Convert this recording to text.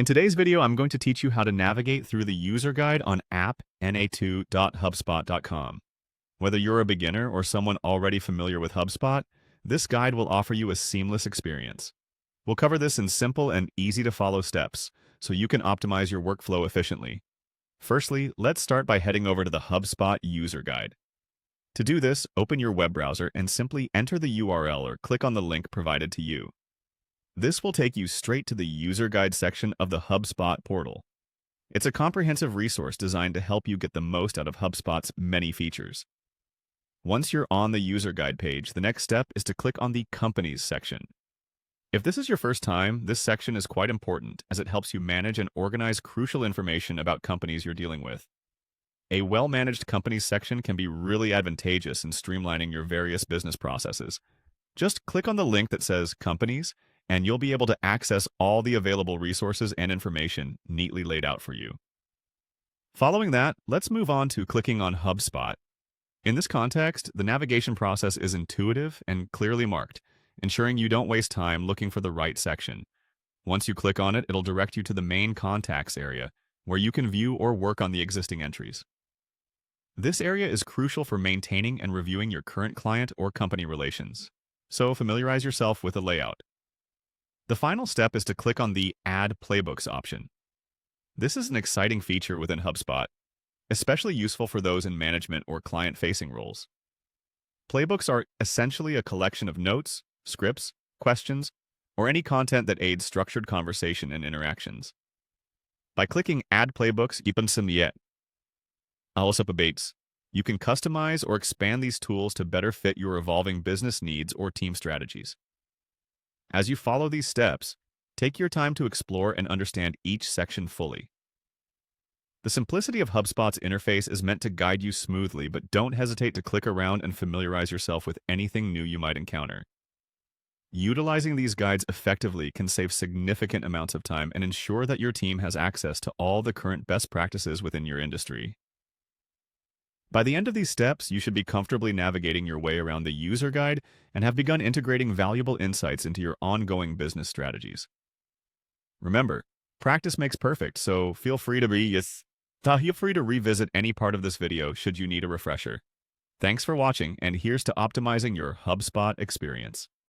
In today's video, I'm going to teach you how to navigate through the user guide on app.na2.hubspot.com. Whether you're a beginner or someone already familiar with HubSpot, this guide will offer you a seamless experience. We'll cover this in simple and easy-to-follow steps so you can optimize your workflow efficiently. Firstly, let's start by heading over to the HubSpot user guide. To do this, open your web browser and simply enter the URL or click on the link provided to you. This will take you straight to the user guide section of the HubSpot portal. It's a comprehensive resource designed to help you get the most out of HubSpot's many features. Once you're on the user guide page, the next step is to click on the Companies section. If this is your first time, this section is quite important as it helps you manage and organize crucial information about companies you're dealing with. A well-managed companies section can be really advantageous in streamlining your various business processes. Just click on the link that says Companies, and you'll be able to access all the available resources and information neatly laid out for you. Following that, let's move on to clicking on HubSpot. In this context, the navigation process is intuitive and clearly marked, ensuring you don't waste time looking for the right section. Once you click on it, it'll direct you to the main contacts area, where you can view or work on the existing entries. This area is crucial for maintaining and reviewing your current client or company relations, so familiarize yourself with the layout. The final step is to click on the Add Playbooks option. This is an exciting feature within HubSpot, especially useful for those in management or client-facing roles. Playbooks are essentially a collection of notes, scripts, questions, or any content that aids structured conversation and interactions. By clicking Add Playbooks, you can customize or expand these tools to better fit your evolving business needs or team strategies. As you follow these steps, take your time to explore and understand each section fully. The simplicity of HubSpot's interface is meant to guide you smoothly, but don't hesitate to click around and familiarize yourself with anything new you might encounter. Utilizing these guides effectively can save significant amounts of time and ensure that your team has access to all the current best practices within your industry. By the end of these steps, you should be comfortably navigating your way around the user guide and have begun integrating valuable insights into your ongoing business strategies. Remember, practice makes perfect, so feel free to revisit any part of this video should you need a refresher. Thanks for watching, and here's to optimizing your HubSpot experience.